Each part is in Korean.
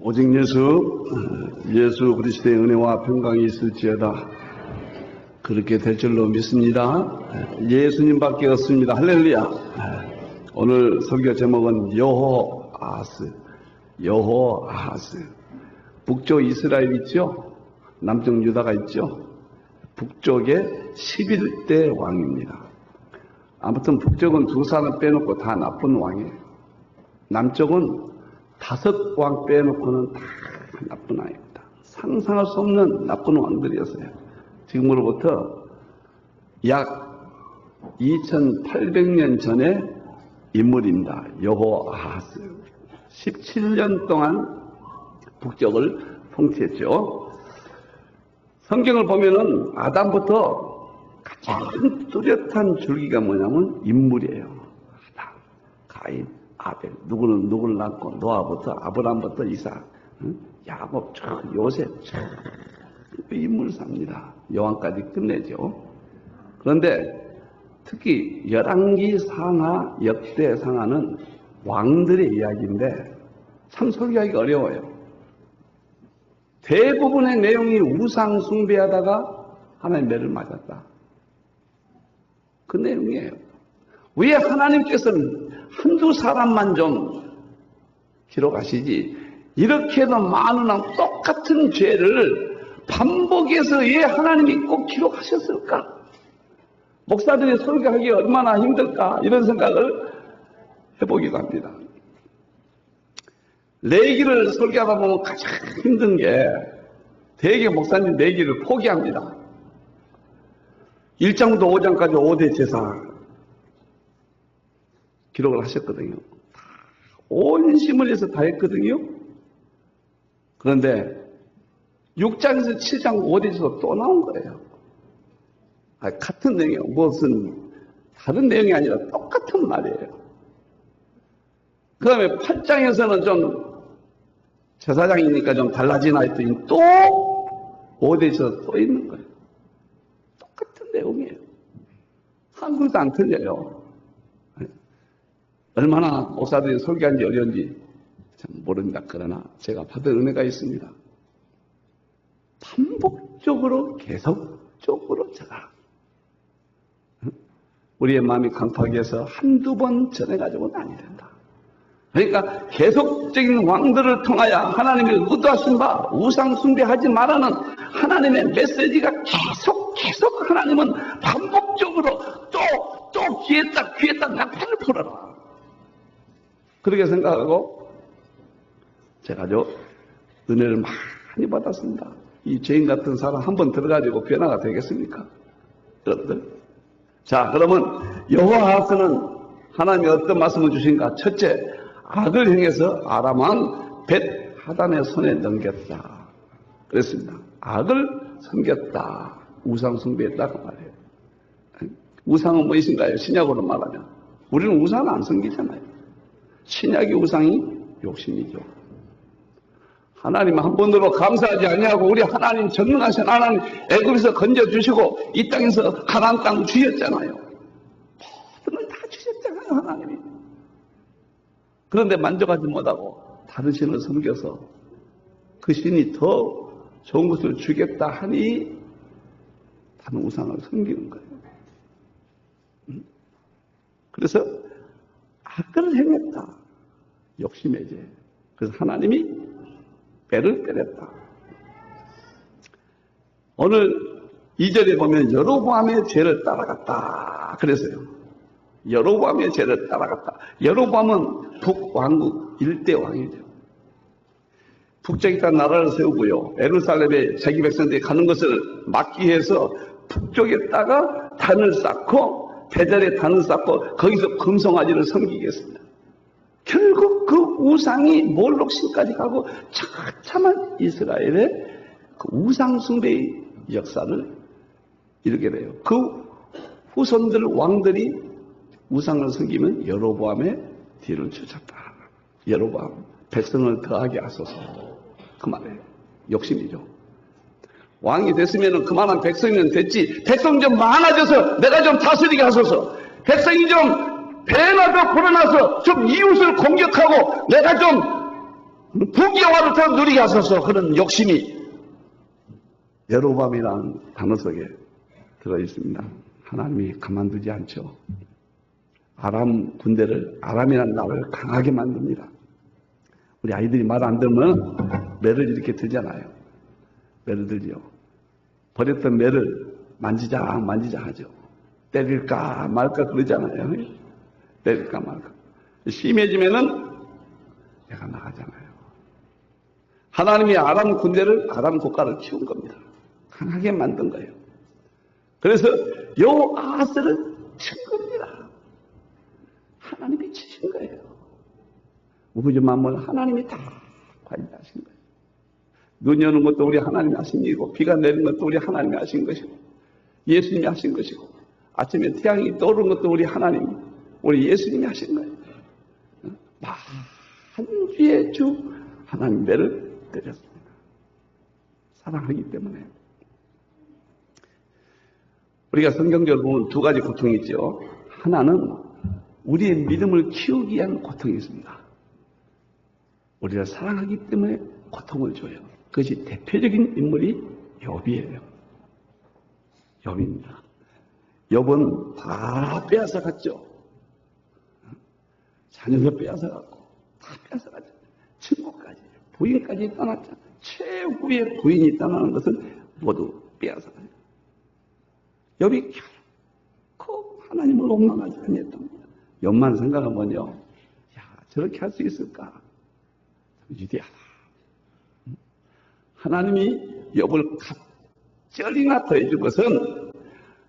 오직 예수 그리스도의 은혜와 평강이 있을지어다. 그렇게 될 줄로 믿습니다. 예수님밖에 없습니다. 할렐루야. 오늘 설교 제목은 여호아하스. 북쪽 이스라엘 있죠? 남쪽 유다가 있죠? 북쪽의 11대 왕입니다. 아무튼 북쪽은 두 사람 빼놓고 다 나쁜 왕이에요. 남쪽은 5왕 빼놓고는 다 나쁜 왕입니다. 상상할 수 없는 나쁜 왕들이었어요. 지금으로부터 약 2800년 전의 인물입니다. 여호아하스. 17년 동안 북쪽을 통치했죠. 성경을 보면은 아담부터 가장 뚜렷한 줄기가 뭐냐면 인물이에요. 아담, 가인, 아벨. 누구는 누구를 낳고 노아부터 아브라함부터 이삭, 야곱, 요셉, 인물사입니다. 여왕까지 끝내죠. 그런데 특히 열왕기 상하, 역대 상하는 왕들의 이야기인데 참 설교하기가 어려워요. 대부분의 내용이 우상 숭배하다가 하나님 매를 맞았다. 그 내용이에요. 왜 하나님께서는 한두 사람만 좀 기록하시지 이렇게도 많은 똑같은 죄를 반복해서 왜 하나님이 꼭 기록하셨을까? 목사들이 설교하기 얼마나 힘들까? 이런 생각을 해보기도 합니다. 레위기를 설교하다 보면 가장 힘든 게 대개 목사님 레위기를 포기합니다. 1장부터 5장까지 5대 제사 기록을 하셨거든요. 온 힘을 내서 다 했거든요. 그런데 6장에서 7장 5대에서 또 나온 거예요. 같은 내용이에요. 무슨 다른 내용이 아니라 똑같은 말이에요. 그 다음에 8장에서는 좀 제사장이니까 좀 달라지나 했더니 또 5대에서 또 있는 거예요. 똑같은 내용이에요. 한글도 안 틀려요. 얼마나 목사들이 설교한지 어려운지 참 모릅니다. 그러나 제가 받은 은혜가 있습니다. 반복적으로 계속적으로 제가 우리의 마음이 강팍하게 해서 한두 번 전해가지고는 아니 된다. 그러니까 계속적인 왕들을 통하여 하나님의 의도하신 바 우상 숭배하지 말라는 하나님의 메시지가 계속 하나님은 반복적으로 또 귀에다 낙판을 풀어라. 그렇게 생각하고 제가 아주 은혜를 많이 받았습니다. 이 죄인 같은 사람 한번 들어가지고 변화가 되겠습니까? 여러분들. 자, 그러면 여호아하스는 하나님이 어떤 말씀을 주신가? 첫째, 악을 행해서 아람 왕 벳하단의 손에 넘겼다. 그랬습니다. 악을 섬겼다. 우상 숭배했다 그 말이에요. 우상은 무엇인가요? 신약으로 말하면 우리는 우상을 안 섬기잖아요. 신약의 우상이 욕심이죠. 하나님 한 번으로 감사하지 아니하고 우리 하나님 전능하신 하나님 애굽에서 건져주시고 이 땅에서 가나안 땅 주셨잖아요. 모든 걸 다 주셨잖아요. 하나님이. 그런데 만족하지 못하고 다른 신을 섬겨서 그 신이 더 좋은 것을 주겠다 하니 다른 우상을 섬기는 거예요. 그래서 악을 행했다. 욕심의 죄. 그래서 하나님이 배를 때렸다. 오늘 2절에 보면 여로보암의 죄를 따라갔다. 그래서요. 여로보암의 죄를 따라갔다. 여로보암은 북왕국 1대 왕이죠. 북쪽에다 나라를 세우고요. 예루살렘에 자기 백성들이 가는 것을 막기 위해서 북쪽에다가 단을 쌓고 배달에 단을 쌓고 거기서 금송아지를 섬기겠습니다. 결국 그 우상이 몰록신까지 가고 처참한 이스라엘의 그 우상 숭배의 역사를 이루게 돼요. 그 후손들 왕들이 우상을 섬기면 여로보암의 뒤를 쫓았다. 여로보암 백성을 더하게 하소서. 그 말이에요. 욕심이죠. 왕이 됐으면 그만한 백성이면 됐지. 백성 좀 많아져서 내가 좀 다스리게 하소서. 백성이 좀 배나도 불어나서 좀 이웃을 공격하고 내가 좀 부귀영화를 더 누리게 하소서. 그런 욕심이 여로밤이라는 단어 속에 들어있습니다. 하나님이 가만두지 않죠. 아람 군대를, 아람이라는 나라를 강하게 만듭니다. 우리 아이들이 말 안 들으면 매를 이렇게 들잖아요. 매를 들지요. 버렸던 매를 만지자 하죠. 때릴까 말까 그러잖아요. 때릴까 말까. 심해지면은 내가 나가잖아요. 하나님이 아람 군대를, 아람 국가를 키운 겁니다. 강하게 만든 거예요. 그래서 여호아스를 친 겁니다. 하나님이 치신 거예요. 우주 만물 하나님이 다 관리하신 거예요. 눈이 오는 것도 우리 하나님이 하신 일이고, 비가 내리는 것도 우리 하나님이 하신 것이고, 예수님이 하신 것이고, 아침에 태양이 떠오르는 것도 우리 하나님, 우리 예수님이 하신 거예요. 만주의 주 하나님 매를 때렸습니다. 사랑하기 때문에. 우리가 성경적으로 보면 두 가지 고통이 있죠. 하나는 우리의 믿음을 키우기 위한 고통이 있습니다. 우리를 사랑하기 때문에 고통을 줘요. 그것이 대표적인 인물이 욥이에요. 욥입니다. 욥은 다 빼앗아갔죠. 자녀도 빼앗아갔고 다 빼앗아갔죠. 친구까지, 부인까지 떠났죠. 최후의 부인이 떠나는 것은 모두 빼앗아가요. 욥이 결코 하나님을 원망하지 아니했던 거예요. 욥만 생각하면요, 야, 저렇게 할 수 있을까? 위대하다. 하나님이 욥을 갑절이나 더해준 것은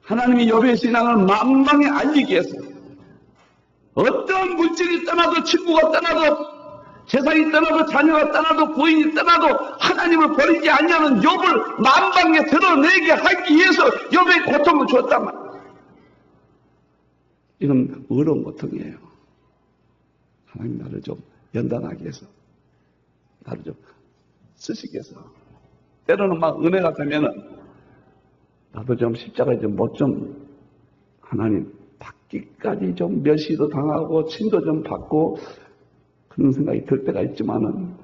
하나님이 욥의 신앙을 만방에 알리기 위해서, 어떤 물질이 떠나도, 친구가 떠나도, 재산이 떠나도, 자녀가 떠나도, 부인이 떠나도 하나님을 버리지 않냐는 욥을 만방에 드러내게 하기 위해서 욥의 고통을 주었단 말이에요. 이건 어려운 고통이에요. 하나님 나를 좀 연단하기 위해서, 나를 좀 쓰시기 위해서. 때로는 막 은혜가 되면은 나도 좀 십자가에 좀 못 좀 하나님 받기까지 좀 멸시도 당하고 침도 좀 받고 그런 생각이 들 때가 있지만은,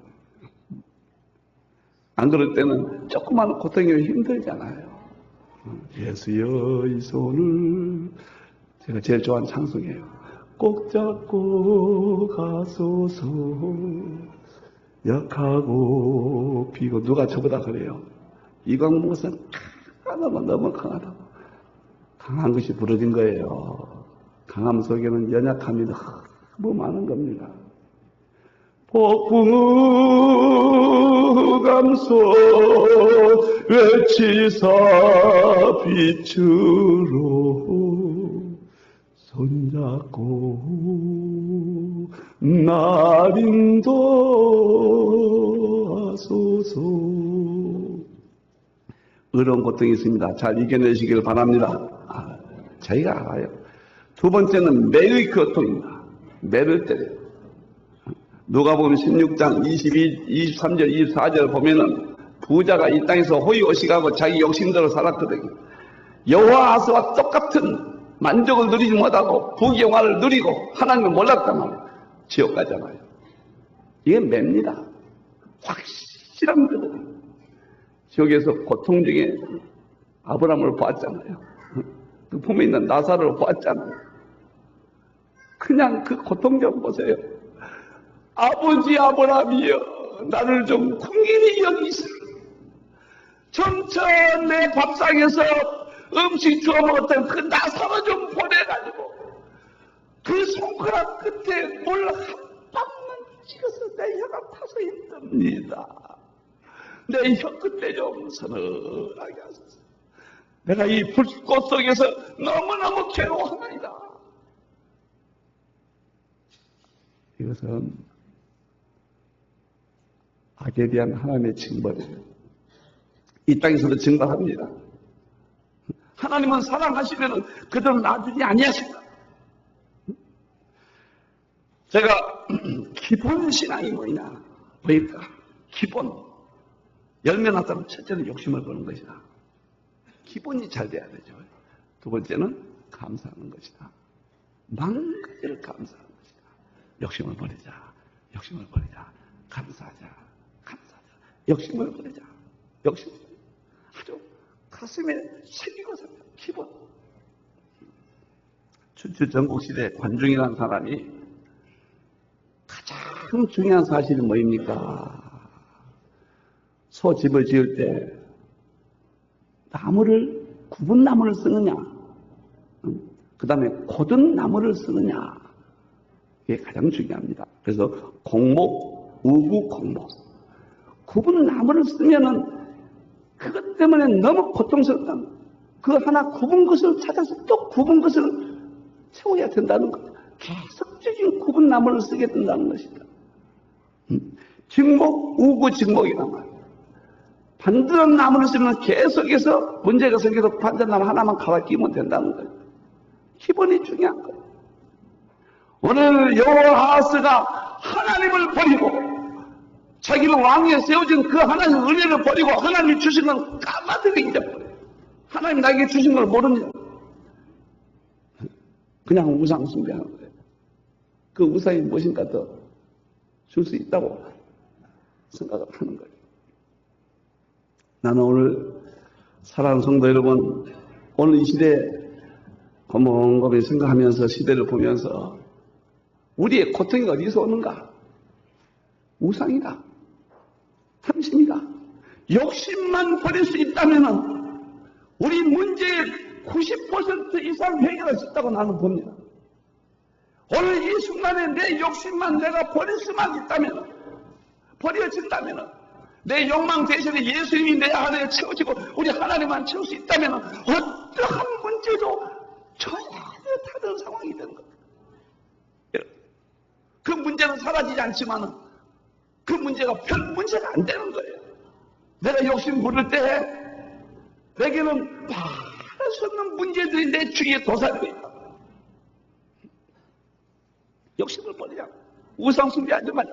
안 그럴 때는 조그만 고통이 힘들잖아요. 예수여 이 손을, 제가 제일 좋아하는 찬송이에요. 꼭 잡고 가소서. 약하고 비고, 누가 저보다 그래요. 이광 목사는 강하다고, 너무 강하다고. 강한 것이 부러진 거예요. 강함 속에는 연약함이 너무 많은 겁니다. 폭풍우 감소 외치사 빛으로 손잡고 날 인도하소서. 어려운 고통이 있습니다. 잘 이겨내시길 바랍니다. 저희가 알아요. 두 번째는 매의 고통입니다. 매를 때려요. 누가복음 16장 23절 24절 보면은 부자가 이 땅에서 호의호식하고 자기 욕심대로 살았거든요. 여호아스와 똑같은 만족을 누리지 못하고 부귀영화를 누리고 하나님을 몰랐단 말이에요. 지옥 가잖아요. 이게 매입니다. 확실한 거거든요. 지옥에서 고통 중에 아브라함을 보았잖아요. 그 품에 있는 나사로를 보았잖아요. 그냥 그 고통 좀 보세요. 아버지 아브라함이여, 나를 좀 긍휼히 여기시오. 점차 내 밥상에서 음식 주워 먹었던 그 나사로 좀 보내가지고 그 손가락 끝에 물 한 방만 찍어서 내 혀가 타서 있답니다. 내 혀 끝에 좀 서늘하게 하소서. 내가 이 불꽃 속에서 너무너무 괴로워하나이다. 이것은 악에 대한 하나님의 징벌이에요. 이 땅에서도 징벌합니다. 하나님은 사랑하시면 그들은 놔두지 아니하신다. 제가 기본 신앙이 뭐일까? 기본. 열매 났다면 첫째는 욕심을 버는 것이다. 기본이 잘 돼야 되죠. 두 번째는 감사하는 것이다. 많은 것을 감사하는 것이다. 욕심을 버리자. 욕심을 버리자. 감사하자. 욕심을 버리자. 욕심. 아주 가슴에 새기고 살자. 기본. 전국시대 관중이라는 사람이 가장 중요한 사실이 뭐입니까? 소집을 지을 때 나무를 굽은 나무를 쓰느냐, 그 다음에 곧은 나무를 쓰느냐, 이게 가장 중요합니다. 그래서 공목, 우구, 공목. 굽은 나무를 쓰면은 그것 때문에 너무 고통스럽다. 그 하나 굽은 것을 찾아서 또 굽은 것을 채워야 된다는 거예요. 계속적인 굽은 나무를 쓰게 된다는 것이다. 직목, 우구, 직목이란 말이에요. 반듯한 나무를 쓰면 계속해서 문제가 생겨서 반듯한 나무 하나만 가와 끼면 된다는 거예요. 기본이 중요한 거예요. 오늘 여호아하스가 하나님을 버리고 자기는 왕위에 세워진 그 하나님의 은혜를 버리고 하나님이 주신 건 까마득히 잊어버려요. 하나님 나에게 주신 걸 모르냐. 그냥 우상 숭배하는 거예요. 그 우상이 무엇인가 더 줄 수 있다고 생각을 하는 거예요. 나는 오늘 사랑하는 성도 여러분, 오늘 이 시대에 곰곰이 생각하면서 시대를 보면서 우리의 고통이 어디서 오는가? 우상이다. 탐심이다. 욕심만 버릴 수 있다면 우리 문제의 90% 이상 해결할 수 있다고 나는 봅니다. 오늘 이 순간에 내 욕심만 내가 버릴 수만 있다면, 버려진다면, 내 욕망 대신에 예수님이 내 안에 채워지고 우리 하나님만 채울 수 있다면 어떠한 문제도 전혀 다른 상황이 되는 겁니다. 그 문제는 사라지지 않지만 그 문제가 별 문제가 안 되는 거예요. 내가 욕심 부릴 때 내게는 말할 수 없는 문제들이 내 주위에 도사리고 있다. 욕심을 버리자. 우상 숭배하지 말자.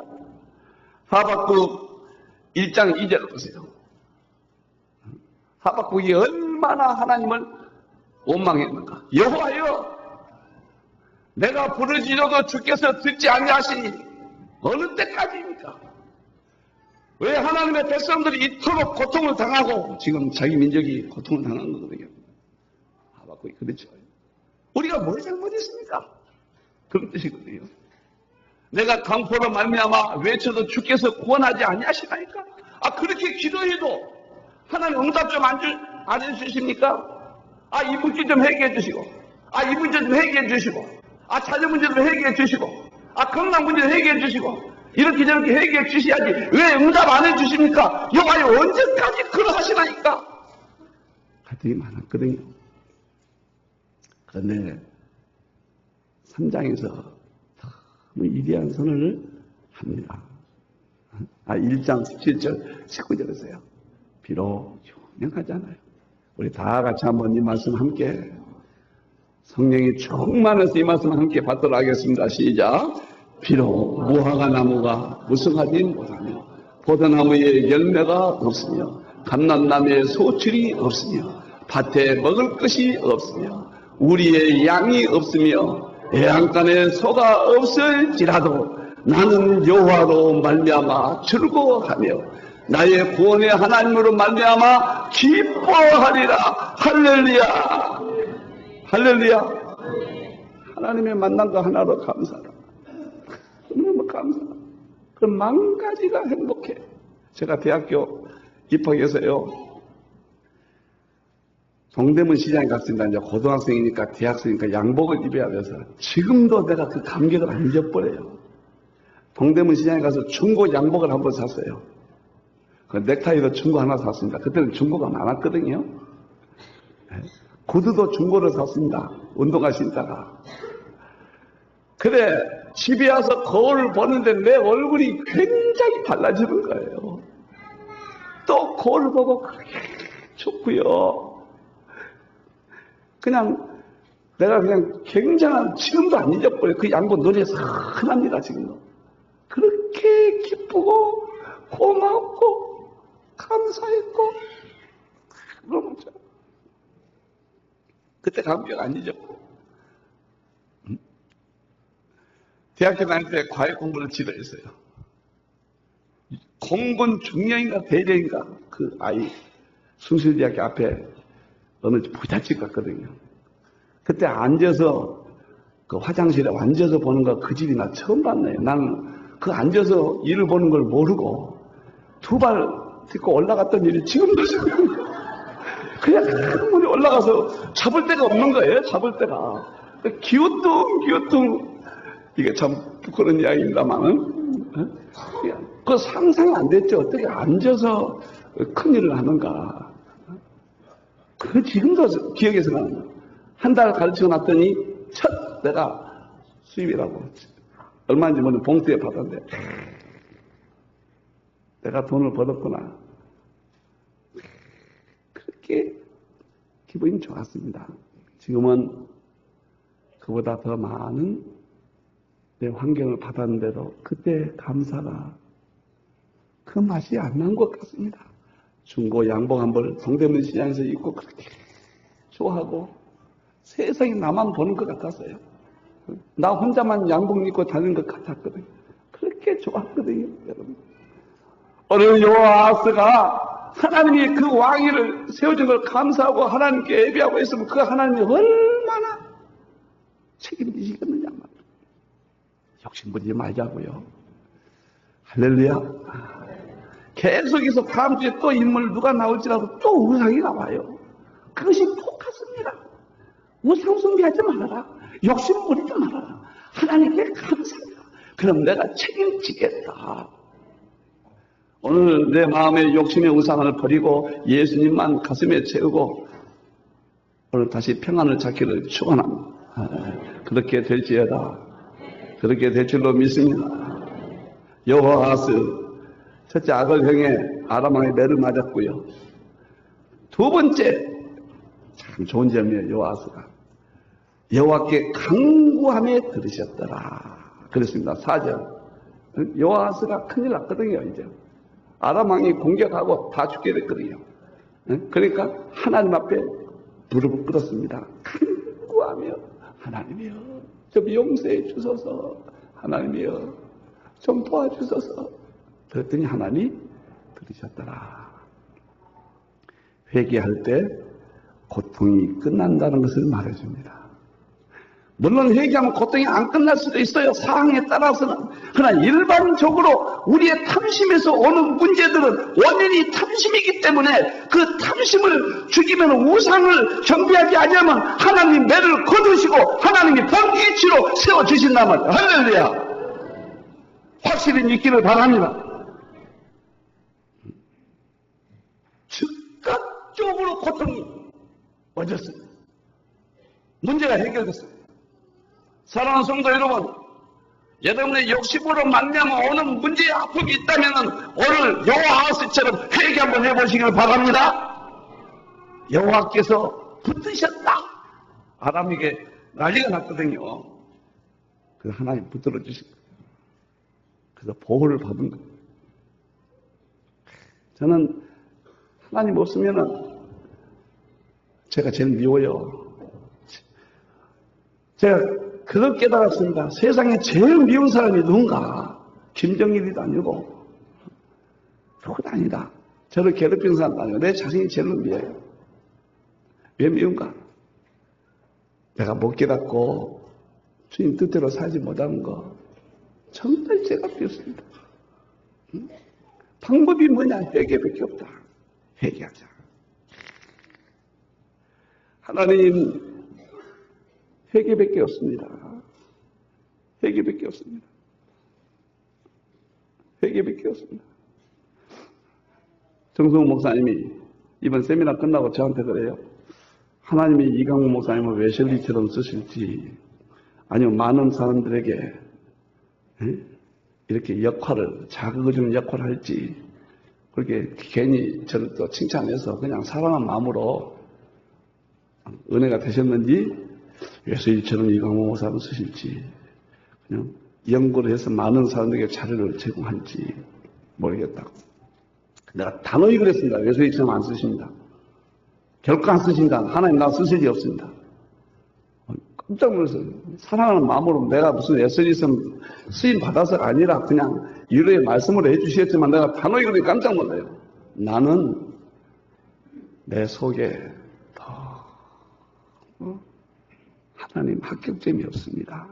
하박국 1장 2절 보세요. 하박국이 얼마나 하나님을 원망했는가. 여호와여, 내가 부르짖어도 주께서 듣지 아니하시니 어느 때까지입니까? 왜 하나님의 백성들이 이토록 고통을 당하고, 지금 자기 민족이 고통을 당한 거거든요. 하박국이 그렇죠. 우리가 뭘 잘못했습니까? 그런 뜻이거든요. 내가 강포로 말미암아 외쳐도 주께서 구원하지 아니하시나이까? 그렇게 기도해도 하나님 응답 좀 안 해주십니까? 이 문제 좀 해결해 주시고, 이 문제 좀 해결해 주시고, 자녀 문제 좀 해결해 주시고, 건강 문제 좀 해결해 주시고, 이렇게 저렇게 해결해 주셔야지 왜 응답 안 해주십니까? 여호와여, 언제까지 그러하시나이까? 갈등이 많았거든요. 그런데 3장에서 너무 위대한 선언을 합니다. 1장 17절 19절에서요. 비록 유명하잖아요. 우리 다 같이 한번 이 말씀 함께, 성령이 충만해서 이 말씀 함께 받도록 하겠습니다. 시작. 비록 무화과 나무가 무성하지 못하며 포도나무에 열매가 없으며 감람나무에 소출이 없으며 밭에 먹을 것이 없으며 우리의 양이 없으며 애양간에 소가 없을지라도 나는 여호와로 말미암아 즐거워하며 나의 구원의 하나님으로 말미암아 기뻐하리라. 할렐루야. 할렐루야. 하나님의 만남도 하나로 감사하라. 너무 감사하라. 그럼 만 가지가 행복해. 제가 대학교 입학해서요, 동대문 시장에 갔습니다. 이제 고등학생이니까 대학생이니까 양복을 입어야 돼서 지금도 내가 그 감격을 안 잊어버려요. 동대문 시장에 가서 중고 양복을 한번 샀어요. 그 넥타이도 중고 하나 샀습니다. 그때는 중고가 많았거든요. 구두도 중고로 샀습니다. 운동화 신다가. 그래, 집에 와서 거울을 보는데 내 얼굴이 굉장히 달라지는 거예요. 또 거울을 보고 좋고요. 그냥 내가 그냥 굉장한, 지금도 안 잊어버려요. 그 양복 눈에 선합니다. 지금도. 그렇게 기쁘고 고맙고 감사했고 너무 좋아. 그때 감격 안 잊었고. 대학교 다닐 때 과외 공부를 지도했어요. 공군 중령인가 대령인가 그 아이 숭실대학교 앞에 어느 부잣집 갔거든요. 그때 앉아서 그 화장실에 앉아서 보는 거 그 집이 나 처음 봤네요. 나는 그 앉아서 일을 보는 걸 모르고 두 발 딛고 올라갔던 일이 지금도 그냥 큰 문에 올라가서 잡을 데가 없는 거예요. 잡을 데가. 기우뚱 이게 참 부끄러운 이야기입니다만은 그 상상이 안 됐죠. 어떻게 앉아서 큰일을 하는가. 그 지금도 기억에서 나는 한 달 가르치고 났더니 첫 내가 수입이라고 얼마인지 모르는 봉투에 받았는데 내가 돈을 벌었구나. 그렇게 기분이 좋았습니다. 지금은 그보다 더 많은 내 환경을 받았는데도 그때 감사가 그 맛이 안 난 것 같습니다. 중고 양복 한 벌 동대문 시장에서 입고 그렇게 좋아하고 세상에 나만 보는 것 같았어요. 나 혼자만 양복 입고 다니는 것 같았거든요. 그렇게 좋았거든요, 여러분. 어느 여호와스가 하나님이 그 왕위를 세워준 걸 감사하고 하나님께 예배하고 있으면 그 하나님이 얼마나 책임지시겠느냐 말이에요. 욕심 부리지 말자고요. 할렐루야. 계속해서 다음 주에 또 인물 누가 나올지라도 또 우상이 나와요. 그것이 똑같습니다. 우상 숭배하지 말아라. 욕심 부리지 말아라. 하나님께 감사해라. 그럼 내가 책임지겠다. 오늘 내 마음의 욕심의 우상을 버리고 예수님만 가슴에 채우고 오늘 다시 평안을 찾기를 축원합니다. 그렇게 될지어다. 그렇게 될 줄로 믿습니다. 여호와스 첫째 아걸 형의 아람 왕의 매를 맞았고요. 두 번째 참 좋은 점이에요. 여호와스가 여호와께 간구함에 들으셨더라. 그랬습니다. 4절 여호와스가 큰일 났거든요. 이제 아람 왕이 공격하고 다 죽게 됐거든요. 그러니까 하나님 앞에 무릎을 꿇었습니다. 간구하며 하나님이여 좀 용서해 주소서. 하나님이여 좀 도와주소서. 그랬더니 하나님이 들으셨더라. 회개할 때 고통이 끝난다는 것을 말해줍니다. 물론 회개하면 고통이 안 끝날 수도 있어요. 상황에 따라서는. 그러나 일반적으로 우리의 탐심에서 오는 문제들은 원인이 탐심이기 때문에 그 탐심을 죽이면 우상을 경배하지 않으면 하나님 매를 거두시고 하나님이 번개치로 세워주신다면 할렐루야. 확실히 믿기를 바랍니다. 즉각적으로 고통이 와졌습니다. 문제가 해결됐습니다. 사랑하는 성도 여러분, 여러분의 욕심으로 말미암아 오는 문제의 아픔이 있다면 오늘 여호와스처럼 회개 한번 해보시길 바랍니다. 여호와께서 붙드셨다. 아람에게 난리가 났거든요. 그 하나님 붙들어 주신 거예요. 그래서 보호를 받은 거예요. 저는 하나님 없으면은 제가 제일 미워요. 제가 그걸 깨달았습니다. 세상에 제일 미운 사람이 누군가? 김정일이도 아니고 누구도 아니다. 저를 괴롭히는 사람도 아니고 내 자신이 제일 미워요. 왜 미운가? 내가 못 깨닫고 주님 뜻대로 살지 못하는 거 정말 제가 미웠습니다. 방법이 뭐냐? 회개밖에 없다. 회개하자. 하나님 회개밖에 없습니다. 회개밖에 없습니다. 회개밖에 없습니다. 정성호 목사님이 이번 세미나 끝나고 저한테 그래요. 하나님이 이강호 목사님을 웨슬리처럼 쓰실지 아니면 많은 사람들에게 이렇게 역할을 자극해주는 역할을 할지 그렇게 괜히 저를 또 칭찬해서 그냥 사랑한 마음으로 은혜가 되셨는지 웨슬리처럼 이강호 목사를 쓰실지 그냥 연구를 해서 많은 사람들에게 자료를 제공할지 모르겠다고. 내가 단호히 그랬습니다. 웨슬리처럼 안 쓰십니다. 결코 안 쓰신다. 하나님 나 쓰실 일 없습니다. 깜짝 놀랐어요. 사랑하는 마음으로 내가 무슨 웨슬리처럼 쓰임 받아서가 아니라 그냥 위로의 말씀을 해주셨지만 내가 단호히 그러니 깜짝 놀라요. 나는 내 속에 더 하나님 합격점이 없습니다.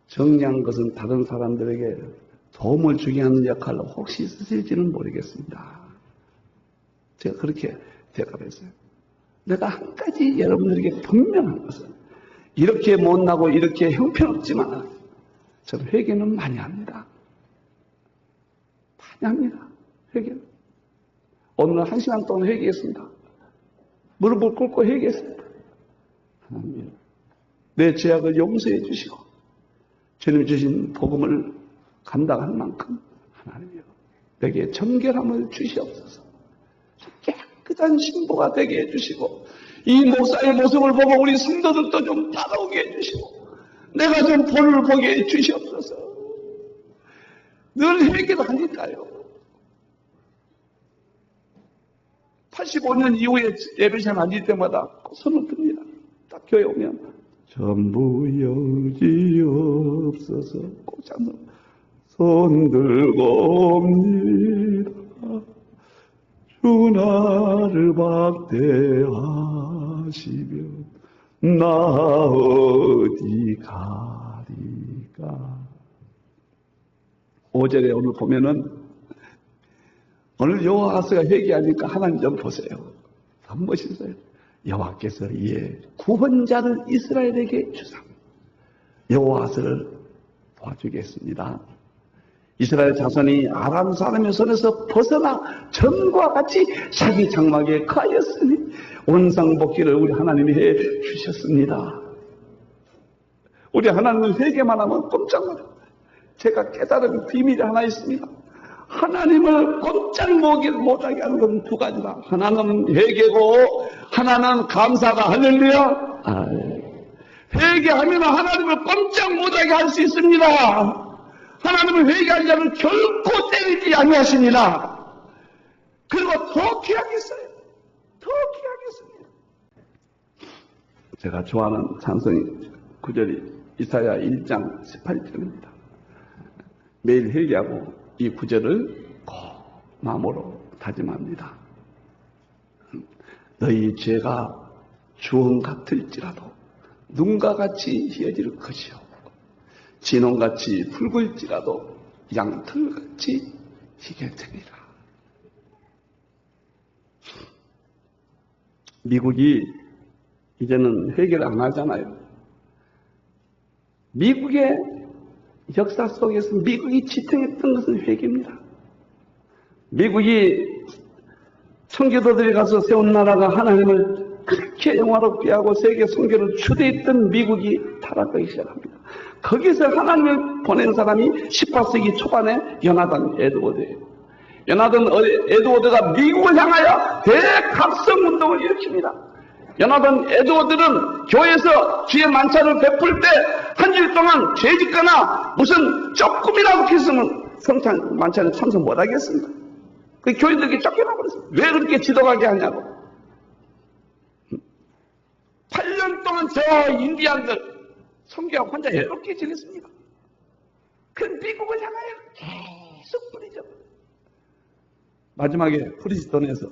정리한 것은 다른 사람들에게 도움을 주게 하는 역할로 혹시 있으실지는 모르겠습니다. 제가 그렇게 대답했어요. 내가 한 가지 여러분들에게 분명한 것은 이렇게 못나고 이렇게 형편없지만 저는 회개는 많이 합니다. 많이 합니다. 회개는. 오늘 1시간 동안 회개했습니다. 무릎을 꿇고 회개했습니다. 하나님, 내 죄악을 용서해 주시고 주님 주신 복음을 감당할 만큼 하나님이여 내게 정결함을 주시옵소서. 깨끗한 신부가 되게 해주시고 이 목사의 모습을 보고 우리 성도들도 좀 따라오게 해주시고 내가 좀 본을 보게 해주시옵소서. 늘 회개를 하니까요. 85년 이후에 예배 잘 앉을 때마다 손을 듭니다. 딱 교회 오면 전부 여지없어서 꽂아서 손 들고 옵니다. 주 나를 박대하시면 나 어디 가리까. 5절에 오늘 보면은 오늘 여호와께서 회개하니까 하나님 좀 보세요. 참 멋있어요. 여호와께서 이에 구원자를 이스라엘에게 주사 여호와를 도와주겠습니다. 이스라엘 자손이 아람 사람의 손에서 벗어나 전과 같이 자기 장막에 거하였으니 원상복귀를 우리 하나님이 해 주셨습니다. 우리 하나님은 회개만 하면 꼼짝 못해요. 제가 깨달은 비밀이 하나 있습니다. 하나님을 꼼짝 못하게 하는 건 두 가지다. 하나는 회개고 하나는 감사다. 할렐루야. 회개하면 하나님을 꼼짝 못하게 할 수 있습니다. 하나님을 회개하는 자는 결코 때리지 아니하시니라. 그리고 더 귀하겠어요. 더 귀하겠습니다. 제가 좋아하는 찬송이 구절이 이사야 1장 18절입니다. 매일 회개하고 이 구절을 꼭 마음으로 다짐합니다. 너희 죄가 주홍 같을지라도 눈과 같이 희어질 것이요 진홍같이 붉을지라도 양털같이 희게 되리라. 미국이 이제는 회개를 안 하잖아요. 미국의 역사 속에서 미국이 지탱했던 것은 회개입니다. 미국이 선교도들이 가서 세운 나라가 하나님을 그렇게 영화롭게 하고 세계 선교를 주도했던 미국이 타락하기 시작합니다. 거기서 하나님을 보낸 사람이 18세기 초반에 요나단 에드워드예요. 요나단 에드워드가 미국을 향하여 대각성운동을 일으킵니다. 요나단 에드워드는 교회에서 주의 만찬을 베풀 때 한 일 동안 죄짓거나 무슨 조금이라도 했으면 성찬 만찬에 참석 못하겠습니다. 그 교인들에게 쫓겨나버렸어요. 왜 그렇게 지도하게 하냐고. 8년 동안 저 인디안들 선교하고 혼자 외롭게 지냈습니다. 그 미국을 향하여 계속 뿌리죠. 마지막에 프리스톤에서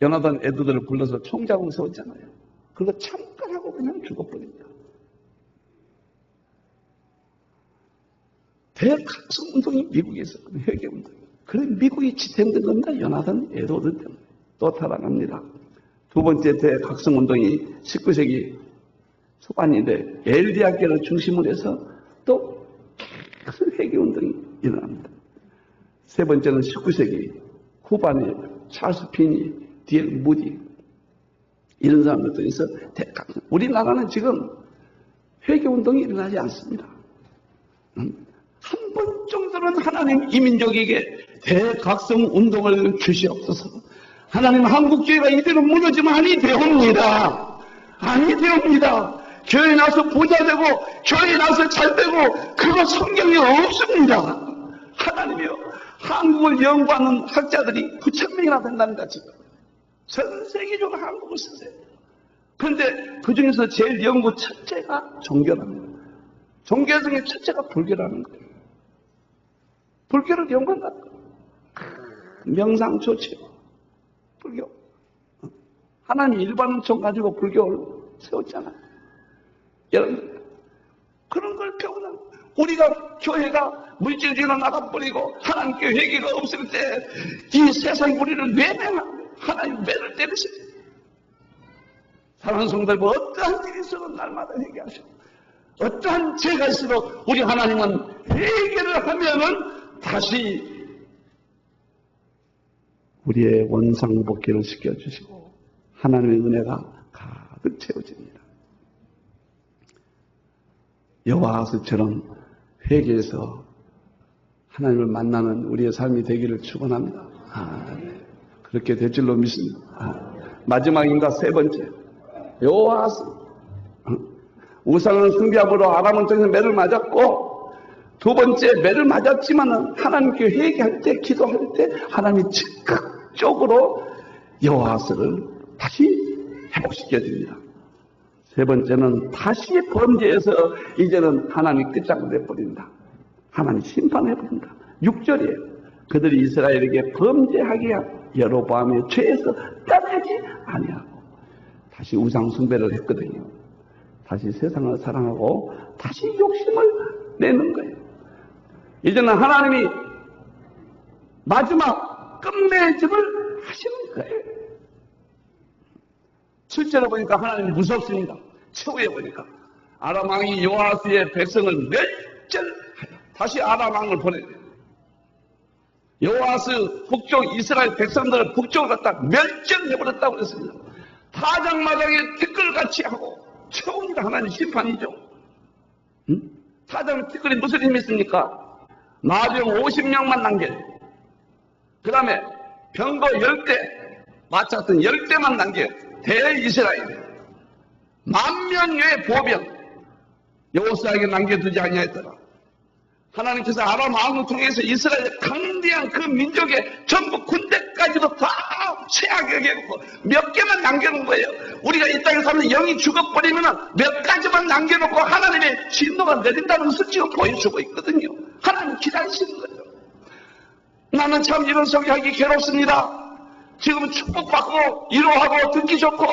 요나단 에드워드를 불러서 총장을 세웠잖아요. 그거 잠깐 하고 그냥 죽어버립니다. 대각성운동이 미국에 있었거든요. 회개운동. 그래 미국이 지탱된 겁니다. 요나단 에드워드 때문에. 또 타락합니다. 두 번째 대각성운동이 19세기 초반인데 엘대학교를 중심으로 해서 또 큰 회개운동이 일어납니다. 세 번째는 19세기 후반에 찰스 피니, 디엘 무디 이런 사람들도 있어 대각성. 우리나라는 지금 회개운동이 일어나지 않습니다. 한 번 정도는 하나님 이민족에게 대각성운동을 주시옵소서. 하나님 한국교회가 이대로 무너지면 아니 되옵니다. 아니 되옵니다. 교회 나서 부자 되고 교회 나서 잘 되고 그거 성경에 없습니다. 하나님이요. 한국을 연구하는 학자들이 9,000명이나 된답니다. 지금. 전 세계적으로 한국을 쓰세요. 그런데 그 중에서 제일 연구 첫째가 종교랍니다. 종교성의 첫째가 불교라는 거예요. 불교를 연관한다. 명상 좋지요. 불교. 하나님 일반론청 가지고 불교를 세웠잖아요. 여러분, 그런 걸 배우는 우리가 교회가 물질주의로 나가버리고 하나님께 회개가 없을 때 이 세상이 우리를 외면하고 하나님 매를 때리세요. 사랑하는 성도들, 뭐 어떠한 일이 있어도 날마다 회개하시고 어떠한 죄가 있어도 우리 하나님은 회개를 하면은 다시 우리의 원상복귀를 시켜주시고 하나님의 은혜가 가득 채워집니다. 여호와스처럼 회개해서 하나님을 만나는 우리의 삶이 되기를 축원합니다. 그렇게 될 줄로 믿습니다. 마지막인가 세 번째, 여호와스 우상은 숭배함으로 아람 원정에서 매를 맞았고, 두 번째 매를 맞았지만은 하나님께 회개할 때, 기도할 때 하나님이 적극적으로 여호와스를 다시 회복시켜 줍니다. 세 번째는 다시 범죄해서 이제는 하나님이 끝장을 내버린다. 하나님 심판해버린다. 6절이에요. 그들이 이스라엘에게 범죄하게 한 여로보암의 죄에서 떠나지 아니하고 다시 우상 숭배를 했거든요. 다시 세상을 사랑하고 다시 욕심을 내는 거예요. 이제는 하나님이 마지막 끝맺음을 하시는 거예요. 실제로 보니까 하나님이 무섭습니다. 최후에 보니까 아람 왕이 여호와스의 백성을 멸절하여 다시 아람 왕을 보내요. 여호와스 북쪽 이스라엘 백성들을 북쪽으로 갖다 멸절해버렸다고 그랬습니다. 타작마당에 티끌같이 하고 최후니까 하나님 심판이죠. 타작 티끌이 무슨 힘이 있습니까? 마병 50명만 남겨요. 그 다음에 병거 10대, 마차 같은 10대만 남겨요. 대이스라엘 10,000명의 보병 여호수아에게 남겨두지 아니하였더라. 하나님께서 아람 왕을 통해서 이스라엘의 강대한 그 민족의 전부 군대까지도 다 최악하게 했고 몇 개만 남겨놓은 거예요. 우리가 이 땅에 사는 영이 죽어버리면 몇 가지만 남겨놓고 하나님의 진노가 내린다는 것을 지금 보여주고 있거든요. 하나님 기다리시는 거예요. 나는 참 이런 설교하기 괴롭습니다. 지금 축복받고 위로하고 듣기 좋고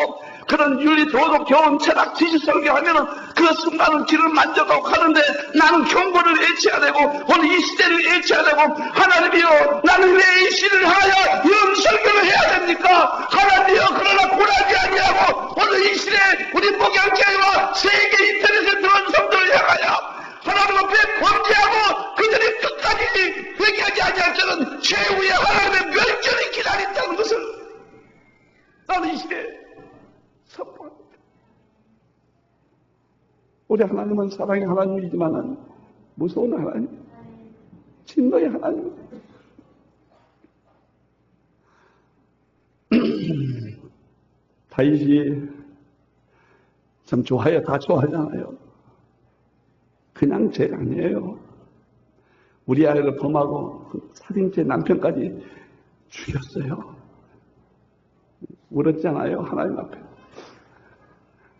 그런 윤리 도덕 교훈 철학 지식 설교하면은 그 순간은 길을 만져가고 가는데 나는 경고를 외쳐야 되고 오늘 이 시대를 외쳐야 되고 하나님이여 나는 왜 이 시를 하여 이런 설교를 해야 됩니까? 하나님이여 그러나 고라지 아니하고 오늘 이 시대에 우리 목양교회와 세계 인터넷에 들어온 성도를 향하여 하나님 앞에 범죄하고 그들이 끝까지 회개하지 아니하는 최후의 하나님의 멸절이 기다린다는 것을 나는 이 시대에 선포합니다. 우리 하나님은 사랑의 하나님이지만 무서운 하나님, 진노의 하나님. 다윗이 참 좋아요. 다 좋아하잖아요. 그냥 죄 아니에요. 우리 아이를 범하고 살인죄 남편까지 죽였어요. 울었잖아요. 하나님 앞에.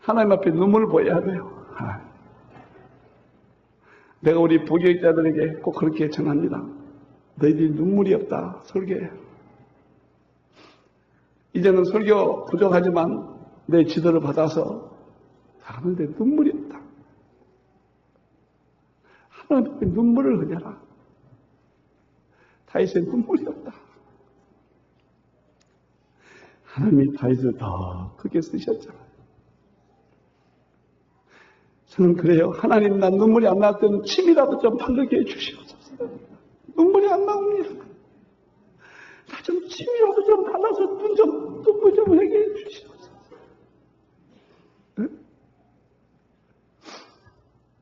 하나님 앞에 눈물을 보여야 돼요. 내가 우리 부교육자들에게 꼭 그렇게 전합니다. 너희들이 눈물이 없다. 설교해. 이제는 설교 부족하지만 내 지도를 받아서 하는데 눈물이 없다. 하나님 앞에 눈물을 흘려라. 다윗의 눈물이 없다. 하나님이 다윗을 더 크게 쓰셨잖아요. 저는 그래요. 하나님 난 눈물이 안 나올 때는 침이라도 좀 바르게 해주시옵소서. 눈물이 안 나옵니다. 나 좀 침이라도 좀 발라서 눈물 좀 하게 해주시옵소서. 네?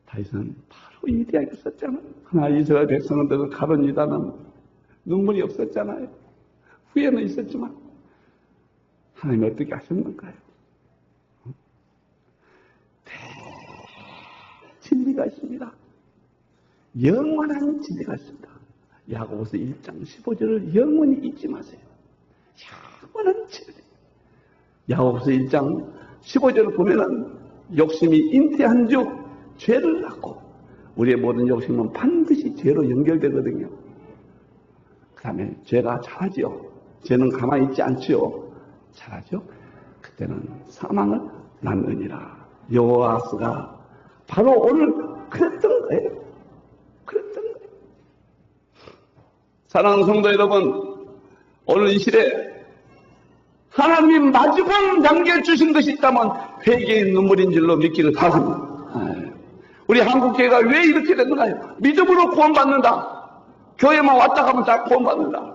다윗은 바로 위대하게 썼잖아요. 하나 이스라엘 백성들은 가론 유다는 눈물이 없었잖아요. 후회는 있었지만 하나님이 어떻게 하셨는가요? 진리가 있습니다. 영원한 진리가 있습니다. 야고보서 1장 15절을 영원히 잊지 마세요. 영원한 진리. 야고보서 1장 15절을 보면은 욕심이 잉태한 즉 죄를 낳고 우리의 모든 욕심은 반드시 죄로 연결되거든요. 그 다음에 죄가 잘하지요. 죄는 가만히 있지 않지요. 잘하죠. 그때는 사망을 낳느니라. 여호아스가 바로 오늘 그랬던 거예요. 그랬던 거예요. 사랑하는 성도 여러분, 오늘 이 시대에 하나님이 마지막 남겨주신 것이 있다면 회개의 눈물인 줄로 믿기를 바랍니다. 우리 한국교회가 왜 이렇게 됐는가요? 믿음으로 구원받는다. 교회만 왔다 가면 다 구원받는다.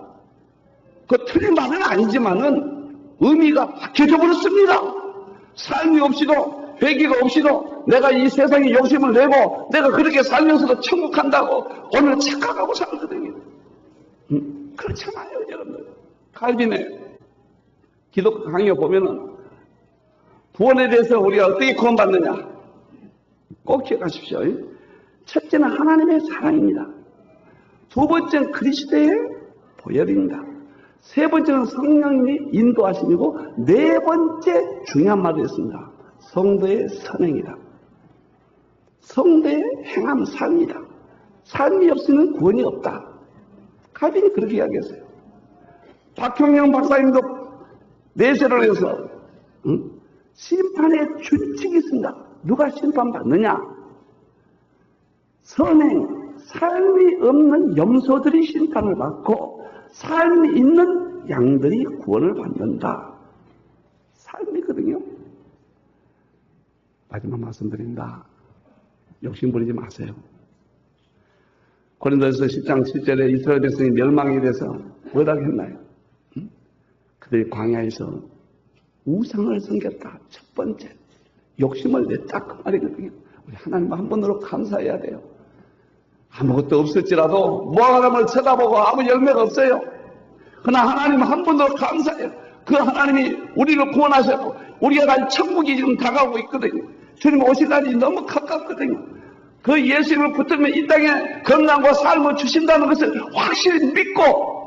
그 틀린 말은 아니지만은 의미가 바뀌어져 버렸습니다. 삶이 없이도 회개가 없이도 내가 이 세상에 욕심을 내고 내가 그렇게 살면서도 천국 간다고 오늘 착각하고 살거든요. 그렇잖아요, 여러분들. 칼빈의 기독교 강의 보면은 구원에 대해서 우리가 어떻게 구원받느냐 꼭 기억하십시오. 첫째는 하나님의 사랑입니다. 두 번째는 그리스도의 보혈입니다. 세 번째는 성령님이 인도하심이고 네 번째 중요한 말을 했습니다. 성도의 선행이다. 성도의 행함 삶이다. 삶이 없으면 구원이 없다. 칼빈이 그렇게 이야기했어요. 박형영 박사님도 내세를 해서 심판의 준칙이 있습니다. 누가 심판받느냐? 선행, 삶이 없는 염소들이 심판을 받고 삶이 있는 양들이 구원을 받는다. 삶이거든요. 마지막 말씀드립니다. 욕심 부리지 마세요. 고린도전서 10장 7절에 이스라엘 백성이 멸망에 대해서 뭐라고 했나요? 그들이 광야에서 우상을 섬겼다. 첫 번째. 욕심을 냈다. 그 말이거든요. 우리 하나님 한 번으로 감사해야 돼요. 아무것도 없을지라도 무화과나무를 쳐다보고 아무 열매가 없어요. 그러나 하나님 한 번으로 감사해요. 그 하나님이 우리를 구원하셨고 우리가 갈 천국이 지금 다가오고 있거든요. 주님 오실 날이 너무 가깝거든요. 그 예수님을 붙들면 이 땅에 건강과 삶을 주신다는 것을 확실히 믿고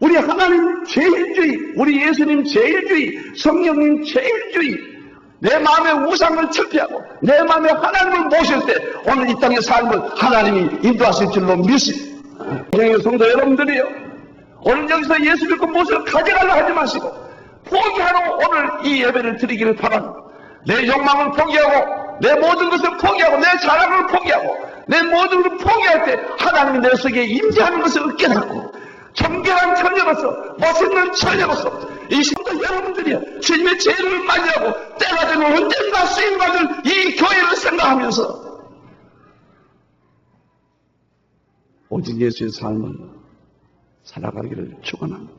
우리 하나님 제일주의, 우리 예수님 제일주의, 성령님 제일주의 내 마음의 우상을 철폐하고 내 마음에 하나님을 모실 때 오늘 이 땅의 삶을 하나님이 인도하실 줄로 믿습니다. 성도 여러분들이요, 오늘 여기서 예수 믿고 무엇을 가져가려 하지 마시고 포기하러 오늘 이 예배를 드리기를 바랍니다. 내 욕망을 포기하고 내 모든 것을 포기하고 내 자랑을 포기하고 내 모든 것을 포기할 때 하나님이 내 속에 임재하는 것을 깨닫고 정결한 처녀로서 멋있는 처녀로서 이 성도 여러분들이요, 주님의 죄를 맞이하고 때가 되면 언젠가 쓰임받을 이 교회를 생각하면서 오직 예수의 삶을 살아가기를 축원합니다.